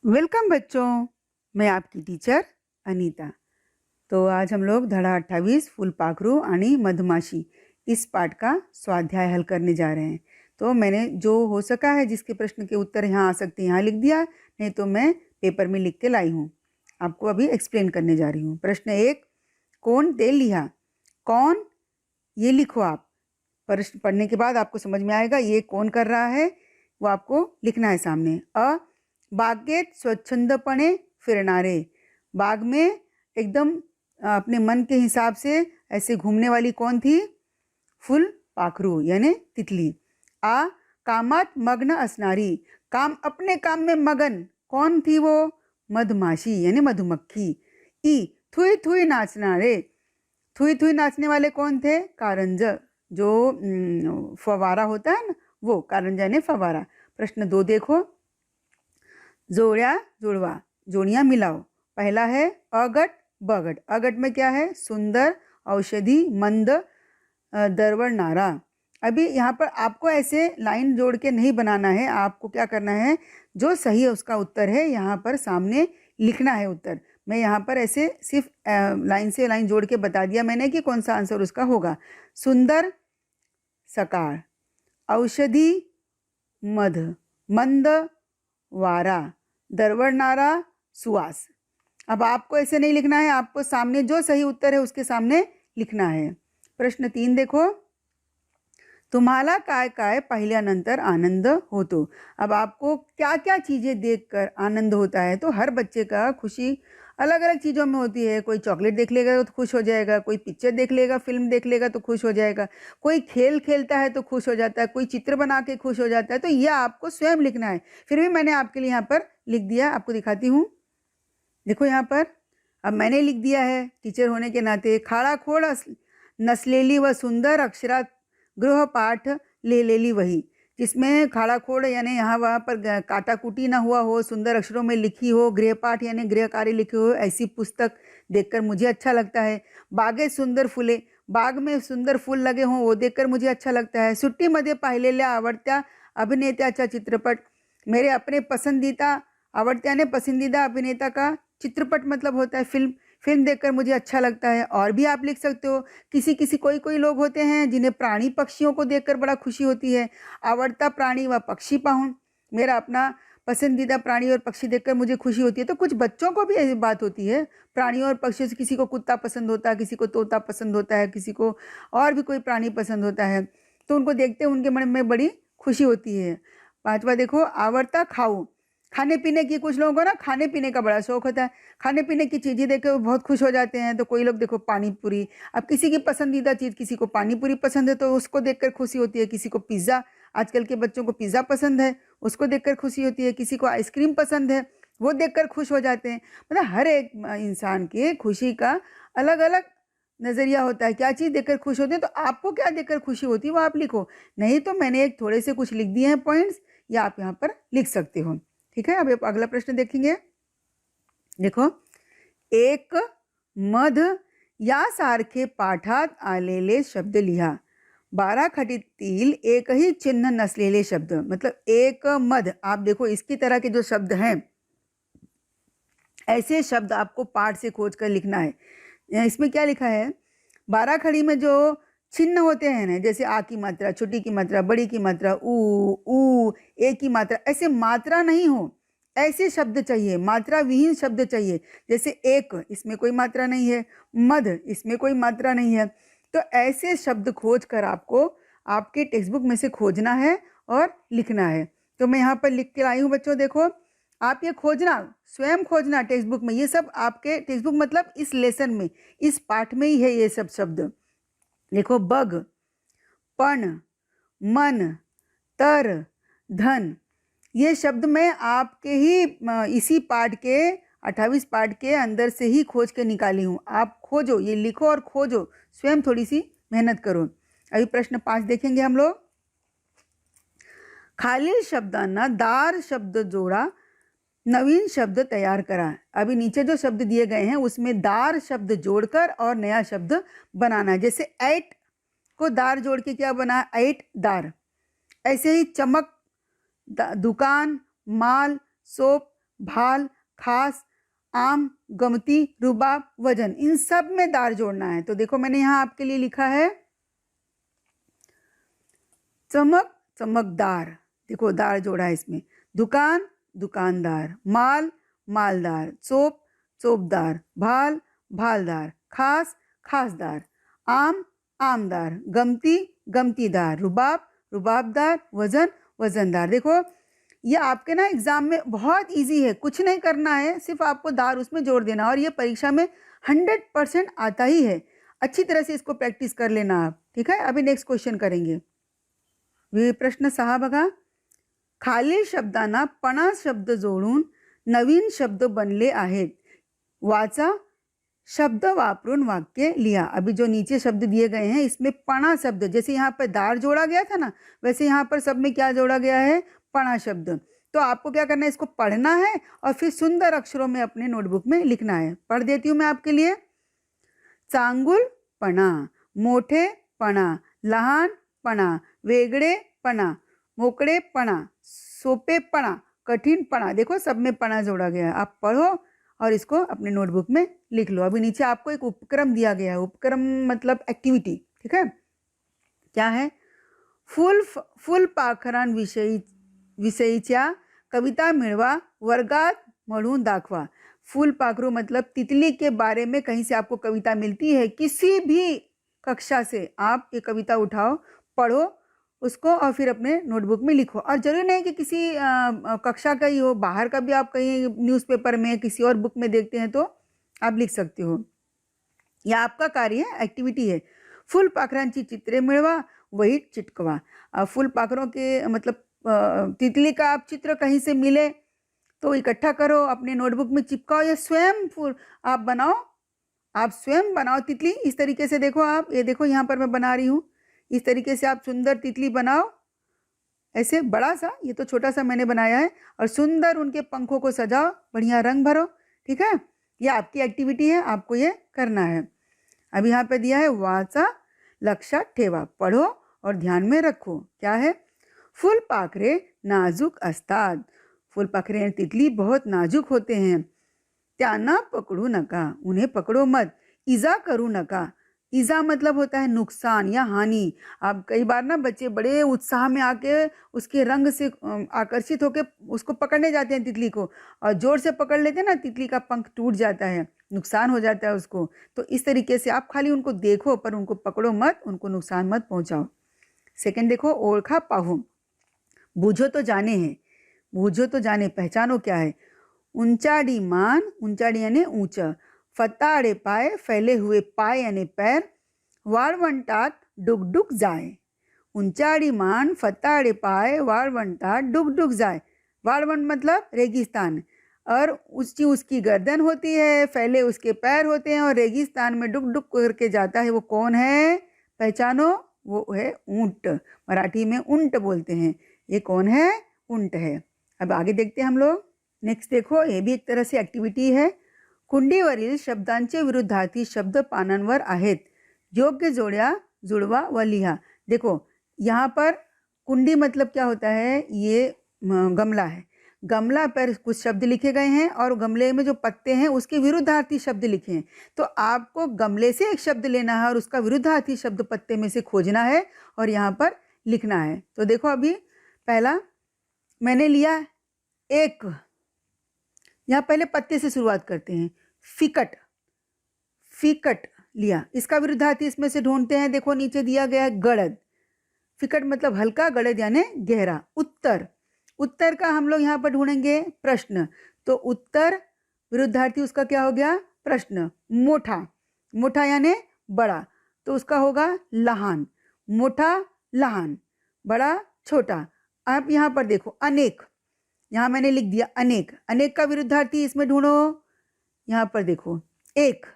Welcome बच्चों। मैं आपकी टीचर अनीता। तो आज हम लोग धड़ा 28 फुलपाखरू आणि मधमाशी इस पाठ का स्वाध्याय हल करने जा रहे हैं। तो मैंने जो हो सका है जिसके प्रश्न के उत्तर यहाँ आ सकते हैं यहाँ लिख दिया, नहीं तो मैं पेपर में लिख के लाई हूँ। आपको अभी एक्सप्लेन करने जा रही हूँ। प्रश्न 1, कौन ते लिहा। कौन, ये लिखो आप। प्रश्न पढ़ने के बाद आपको समझ में आएगा ये कौन कर रहा है, वो आपको लिखना है सामने। बागेत स्वच्छंदपणे फिरणारे। बाग में एकदम अपने मन के हिसाब से ऐसे घूमने वाली कौन थी? फुलपाखरू यानी तितली। कामात मग्न असणारी। काम, अपने काम में मगन कौन थी वो? मधमाशी यानी मधुमक्खी। Thuy Thuy नाचनारे। थुई थुई नाचने वाले कौन थे? कारंज, जो फवारा होता है ना, वो कारंजा यानी फवारा। प्रश्न 2 देखो, जोड़िया जुड़वा, जोड़ियाँ मिलाओ। पहला है अगट बगट। अगट में क्या है? सुंदर, औषधि, मंद, दरवरनारा। अभी यहाँ पर आपको ऐसे लाइन जोड़ के नहीं बनाना है। आपको क्या करना है, जो सही है उसका उत्तर है यहाँ पर सामने लिखना है उत्तर। मैं यहाँ पर ऐसे सिर्फ लाइन से लाइन जोड़ के बता दिया मैंने कि कौन सा आंसर उसका होगा। सुंदर सकाळ, औषधि मध, मंद वारा, दरवरनारा सुवास। अब आपको ऐसे नहीं लिखना है, आपको सामने जो सही उत्तर है उसके सामने लिखना है। प्रश्न 3 देखो, तुम्हाला काय काय पाहिल्यानंतर आनंद होतो। अब आपको क्या क्या चीज़ें देखकर आनंद होता है? तो हर बच्चे का खुशी अलग अलग चीज़ों में होती है। कोई चॉकलेट देख लेगा तो खुश हो जाएगा, कोई पिक्चर देख लेगा, फिल्म देख लेगा तो खुश हो जाएगा, कोई खेल खेलता है तो खुश हो जाता है, कोई चित्र बना के खुश हो जाता है। तो यह आपको स्वयं लिखना है। फिर भी मैंने आपके लिए यहाँ पर लिख दिया, आपको दिखाती हूँ। देखो यहाँ पर अब मैंने लिख दिया है टीचर होने के नाते। खाड़ाखोड़ नसलेली व सुंदर अक्षरात गृहपाठ ले लेली वही। जिसमें खाड़ाखोड़ यानी यहाँ वहाँ पर काटाकुटी ना हुआ हो, सुंदर अक्षरों में लिखी हो, गृहपाठ यानी गृह कार्य लिखे हो, ऐसी पुस्तक देखकर मुझे अच्छा लगता है। बागे सुंदर फुले, बाग में सुंदर फूल लगे हों वो देखकर मुझे अच्छा लगता है। सुट्टीमध्ये पाहिलेल्या आवडत्या अभिनेत्याचा चित्रपट, मेरे अपने पसंदीदा, आवडत्या ने पसंदीदा अभिनेता का चित्रपट मतलब होता है फिल्म, फिल्म देखकर मुझे अच्छा लगता है। और भी आप लिख सकते हो, कोई लोग होते हैं जिन्हें प्राणी पक्षियों को देखकर बड़ा खुशी होती है। आवड़ता प्राणी व पक्षी पाहून, मेरा अपना पसंदीदा प्राणी और पक्षी देखकर मुझे खुशी होती है। तो कुछ बच्चों को भी ऐसी बात होती है, प्राणियों और पक्षियों से किसी को कुत्ता पसंद होता है, किसी को तोता पसंद होता है, किसी को और भी कोई प्राणी पसंद होता है। तो उनको देखते उनके मन में बड़ी खुशी होती है। 5वां देखो, आवड़ता खाऊ। खाने पीने की, कुछ लोगों को ना खाने पीने का बड़ा शौक होता है। खाने पीने की चीज़ें देख के वो बहुत खुश हो जाते हैं। तो कोई लोग देखो पानी पूरी, अब किसी की पसंदीदा चीज़, किसी को पानी पूरी पसंद है तो उसको देखकर खुशी होती है। किसी को पिज़्ज़ा, आजकल के बच्चों को पिज़्ज़ा पसंद है, उसको देखकर खुशी होती है। किसी को आइसक्रीम पसंद है, वो देखकर खुश हो जाते हैं। मतलब हर एक इंसान के खुशी का अलग अलग नज़रिया होता है। क्या चीज़ देखकर खुश होते हैं, तो आपको क्या देखकर खुशी होती है वो आप लिखो। नहीं तो मैंने एक थोड़े से कुछ लिख दिए हैं पॉइंट्स, या आप यहाँ पर लिख सकते हो। ठीक है, अब अगला प्रश्न देखेंगे। देखो, एक मध यासारखे पाठात आलेले शब्द लिहा। 12 खडीतील एकही चिन्ह नसलेले शब्द, मतलब एक मध। आप देखो इसकी तरह के जो शब्द हैं, ऐसे शब्द आपको पाठ से खोज कर लिखना है। इसमें क्या लिखा है? 12 खड़ी में जो चिन्ह होते हैं ना, जैसे आ की मात्रा, छोटी की मात्रा, बड़ी की मात्रा, ऊ, ए की मात्रा, ऐसे मात्रा नहीं हो, ऐसे शब्द चाहिए, मात्रा विहीन शब्द चाहिए। जैसे एक, इसमें कोई मात्रा नहीं है, मध, इसमें कोई मात्रा नहीं है। तो ऐसे शब्द खोज कर आपको आपके टेक्स्ट बुक में से खोजना है और लिखना है। तो मैं यहाँ पर लिख के लाई हूँ बच्चों। देखो, आप ये खोजना, स्वयं खोजना टेक्स्ट बुक में। ये सब आपके टेक्स्ट बुक मतलब इस लेसन में, इस पाठ में ही है ये सब शब्द। देखो, बग, पण, मन, तर, धन, ये शब्द मैं आपके ही इसी पाठ के 28 पाठ के अंदर से ही खोज के निकाली हूँ। आप खोजो, ये लिखो और खोजो, स्वयं थोड़ी सी मेहनत करो। अभी प्रश्न 5 देखेंगे हम लोग। खालील शब्दांना दार शब्द जोड़ा, नवीन शब्द तैयार करा। अभी नीचे जो शब्द दिए गए हैं उसमें दार शब्द जोड़कर और नया शब्द बनाना है। जैसे ऐट को दार जोड़ के क्या बना? ऐट दार। ऐसे ही चमक, दुकान, माल, सोप, भाल, खास, आम, गमती, रुबाब, वजन, इन सब में दार जोड़ना है। तो देखो मैंने यहाँ आपके लिए लिखा है चमक, चमकदार, देखो दार जोड़ा है इसमें। दुकान, दुकानदार, माल, मालदार, चोप, चोपदार, भाल, भालदार, खास, खासदार, आम, आमदार, गमती, गमतीदार, रुबाब, रुबाबदार, वजन, वजनदार। देखो ये आपके ना एग्जाम में बहुत इजी है, कुछ नहीं करना है, सिर्फ आपको दार उसमें जोड़ देना और ये परीक्षा में 100% आता ही है। अच्छी तरह से इसको प्रैक्टिस कर लेना आप, ठीक है। अभी नेक्स्ट क्वेश्चन करेंगे। प्रश्न 6 बघा, खालील शब्दांना पणा शब्द जोडून नवीन शब्द बनले आहेत, वाचा, शब्द वापरून वाक्य लिया। अभी जो नीचे शब्द दिए गए हैं इसमें पणा शब्द, जैसे यहाँ पर दार जोड़ा गया था ना, वैसे यहाँ पर सब में क्या जोड़ा गया है, पणा शब्द। तो आपको क्या करना है, इसको पढ़ना है और फिर सुंदर अक्षरों में अपने नोटबुक में लिखना है। पढ़ देती हूँ मैं आपके लिए। चांगुलपणा, मोठेपणा, लहानपणा, वेगळेपणा, मोकळेपणा, सोपेपणा, कठिनपणा, देखो सब में पणा जोड़ा गया है। आप पढ़ो और इसको अपने नोटबुक में लिख लो। अभी नीचे आपको एक उपक्रम दिया गया है, उपक्रम मतलब एक्टिविटी, ठीक है। क्या है, फुलपाखरांविषयीच्या कविता मिळवा, वर्गात म्हणून दाखवा। फूलपाखरू मतलब तितली के बारे में कहीं से आपको कविता मिलती है, किसी भी कक्षा से आप ये कविता उठाओ, पढ़ो उसको और फिर अपने नोटबुक में लिखो। और जरूरी नहीं कि किसी कक्षा का ही हो, बाहर का भी आप कहीं न्यूज़पेपर में किसी और बुक में देखते हैं तो आप लिख सकते हो। यह आपका कार्य है, एक्टिविटी है। फुलपाखरांची चित्रे मिळवा, वही चिटकवा। फुलपाखरों के मतलब तितली का आप चित्र कहीं से मिले तो इकट्ठा करो, अपने नोटबुक में चिपकाओ, या स्वयं फूल आप बनाओ, आप स्वयं बनाओ तितली। इस तरीके से देखो आप, ये देखो यहाँ पर मैं बना रही हूँ, इस तरीके से आप सुंदर तितली बनाओ, ऐसे बड़ा सा, ये तो छोटा सा मैंने बनाया है, और सुंदर उनके पंखों को सजाओ, बढ़िया रंग भरो, ठीक है। ये आपकी एक्टिविटी है, आपको ये करना है। अभी यहाँ पे दिया है वाचा, लक्षात ठेवा, पढ़ो और ध्यान में रखो। क्या है, फुलपाखरे नाजूक असतात, फुलपाखरे यानी तितली बहुत नाजुक होते हैं। त्यांना पकड़ू नका, उन्हें पकड़ो मत। इजा करू नका, इजा मतलब होता है नुकसान या हानि। आप कई बार ना बच्चे बड़े उत्साह में आके उसके रंग से आकर्षित होकर उसको पकड़ने जाते हैं तितली को, और जोर से पकड़ लेते हैं ना, तितली का पंख टूट जाता है, नुकसान हो जाता है उसको। तो इस तरीके से आप खाली उनको देखो पर उनको पकड़ो मत, उनको नुकसान मत पहुंचाओ। सेकंड देखो, ओळखा पाहू, बूझो तो जाने हैं, बूझो तो जाने, पहचानो क्या है। ऊंचाड़ी मान, ऊंचाड़ी यानी ऊंचा, फताड़े पाय, फैले हुए पाय यानी पैर, वाळवंटात डुगडुग जाए। ऊंचाड़ी मान, फताड़े पाय, वाळवंटात डुगडुग जाए। वाळवंट मतलब रेगिस्तान, और ऊंची उसकी गर्दन होती है, फैले उसके पैर होते हैं और रेगिस्तान में डुग डुग करके जाता है। वो कौन है, पहचानो, वो है ऊंट, मराठी में ऊंट बोलते हैं। ये कौन है, ऊंट है। अब आगे देखते हैं हम लोग। नेक्स्ट देखो, ये भी एक तरह से एक्टिविटी है। कुंडीवरील शब्दांचे विरुद्धार्थी शब्द पानांवर आहेत, योग्य जोड्या जुड़वा व लिहा। देखो यहाँ पर कुंडी मतलब क्या होता है, ये गमला है, गमला पर कुछ शब्द लिखे गए हैं और गमले में जो पत्ते हैं उसके विरुद्धार्थी शब्द लिखे हैं। तो आपको गमले से एक शब्द लेना है और उसका विरुद्धार्थी शब्द पत्ते में से खोजना है और यहाँ पर लिखना है। तो देखो अभी पहला मैंने लिया एक, यहाँ पहले पत्ते से शुरुआत करते हैं। फिकट, फिकट लिया, इसका विरुद्धार्थी इसमें से ढूंढते हैं। देखो नीचे दिया गया है गड़द, फिकट मतलब हल्का, गड़द यानी गहरा। उत्तर, उत्तर का हम लोग यहाँ पर ढूंढेंगे प्रश्न, तो उत्तर विरुद्धार्थी उसका क्या हो गया, प्रश्न। मोठा, मोठा यानी बड़ा, तो उसका होगा लहान। मोठा लहान, बड़ा छोटा। आप यहाँ पर देखो अनेक, यहाँ मैंने लिख दिया अनेक, अनेक का विरुद्धार्थी इसमें ढूंढो। यहाँ पर देखो एक,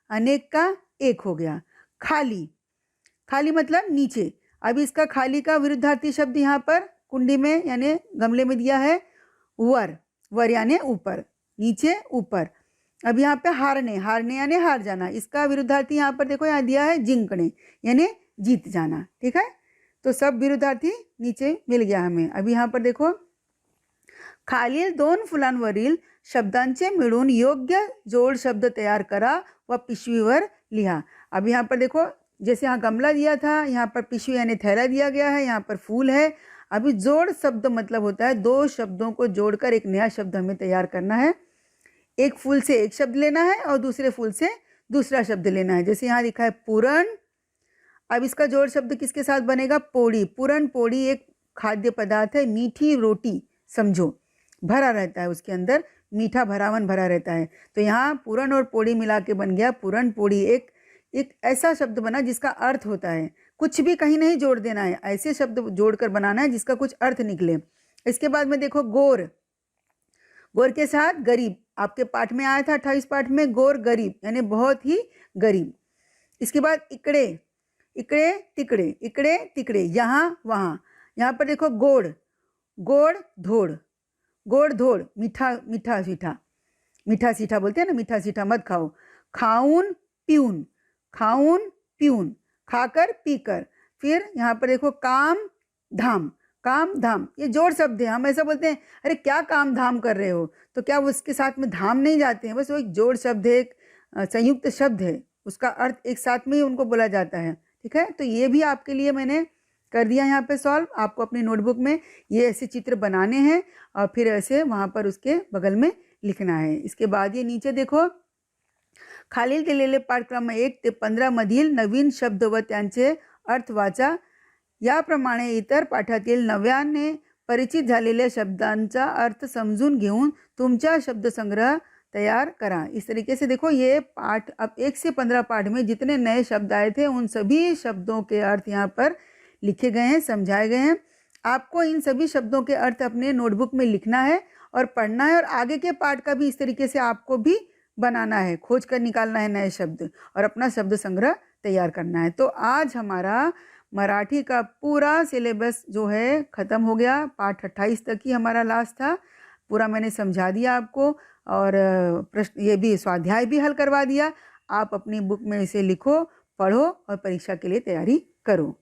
अनेक का एक हो गया। खाली, खाली मतलब नीचे। अब इसका खाली का विरुद्धार्थी शब्द यहाँ पर कुंडी में यानी गमले में दिया है वर, वर यानी ऊपर, नीचे ऊपर। अब यहाँ पे हारने, हारने यानी हार जाना, इसका विरुद्धार्थी यहाँ पर देखो, यहाँ दिया है जिंकने यानी जीत जाना, ठीक है। तो सब विरुद्धार्थी नीचे मिल गया हमें। अभी यहाँ पर देखो खालील दोन फुलांवरील शब्दांचे मिळून योग्य जोड शब्द तैयार करा व पिशवीवर लिहा। अब यहाँ पर देखो, जैसे यहाँ गमला दिया था, यहाँ पर पिशवी यानी थैला दिया गया है, यहाँ पर फूल है। अभी जोड़ शब्द मतलब होता है दो शब्दों को जोड़कर एक नया शब्द हमें तैयार करना है। एक फूल से एक शब्द लेना है और दूसरे फूल से दूसरा शब्द लेना है। जैसे यहाँ लिखा है पूरन, अब इसका जोड़ शब्द किसके साथ बनेगा? पोड़ी। पूरन पोड़ी एक खाद्य पदार्थ है, मीठी रोटी समझो, भरा रहता है, उसके अंदर मीठा भरावन भरा रहता है। तो यहाँ पूरन और पोड़ी मिला के बन गया पूरन पोड़ी। एक ऐसा शब्द बना जिसका अर्थ होता है, कुछ भी कहीं नहीं जोड़ देना है, ऐसे शब्द जोड़कर बनाना है जिसका कुछ अर्थ निकले। इसके बाद में देखो गोर, गोर के साथ गरीब, आपके पाठ में आया था 28 पाठ में, गोर गरीब यानी बहुत ही गरीब। इसके बाद इकड़े, इकड़े तिकड़े, इकड़े तिकड़े, यहाँ वहाँ। यहाँ पर देखो गोड़, गोड़ धोड़, गोड़ धोड़ मीठा मीठा सीठा, मीठा सीठा बोलते हैं ना, मीठा सीठा मत खाओ। खाऊन पीऊन, खाऊन पीऊन, खाकर पीकर। फिर यहाँ पर देखो काम धाम, काम धाम, ये जोड़ शब्द है। हम ऐसा बोलते हैं अरे क्या काम धाम कर रहे हो, तो क्या वो उसके साथ में धाम नहीं जाते हैं? बस वो एक जोड़ शब्द है, एक संयुक्त शब्द है, उसका अर्थ एक साथ में ही उनको बोला जाता है। ठीक है, तो ये भी आपके लिए मैंने कर दिया यहाँ पे सॉल्व। आपको अपनी नोटबुक में ये ऐसे चित्र बनाने हैं और फिर ऐसे वहाँ पर उसके बगल में लिखना है। इसके बाद ये नीचे देखो, खालील दिलेले पाठ क्रमांक 1 ते 15 मधील नवीन शब्द व त्यांचे अर्थ वाचा। याप्रमाणे इतर पाठातील नव्याने परिचित झालेल्या शब्दांचा अर्थ समजून घेऊन तुमचा शब्दसंग्रह तैयार करा। इस तरीके से देखो ये पाठ, अब 1 से 15 पाठ में जितने नए शब्द आए थे उन सभी शब्दों के अर्थ यहाँ पर लिखे गए हैं, समझाए गए हैं। आपको इन सभी शब्दों के अर्थ अपने नोटबुक में लिखना है और पढ़ना है, और आगे के पाठ का भी इस तरीके से आपको भी बनाना है, खोज कर निकालना है नए शब्द और अपना शब्द संग्रह तैयार करना है। तो आज हमारा मराठी का पूरा सिलेबस जो है ख़त्म हो गया। पाठ 28 तक ही हमारा लास्ट था, पूरा मैंने समझा दिया आपको, और प्रश्न ये भी स्वाध्याय भी हल करवा दिया। आप अपनी बुक में इसे लिखो, पढ़ो और परीक्षा के लिए तैयारी करो।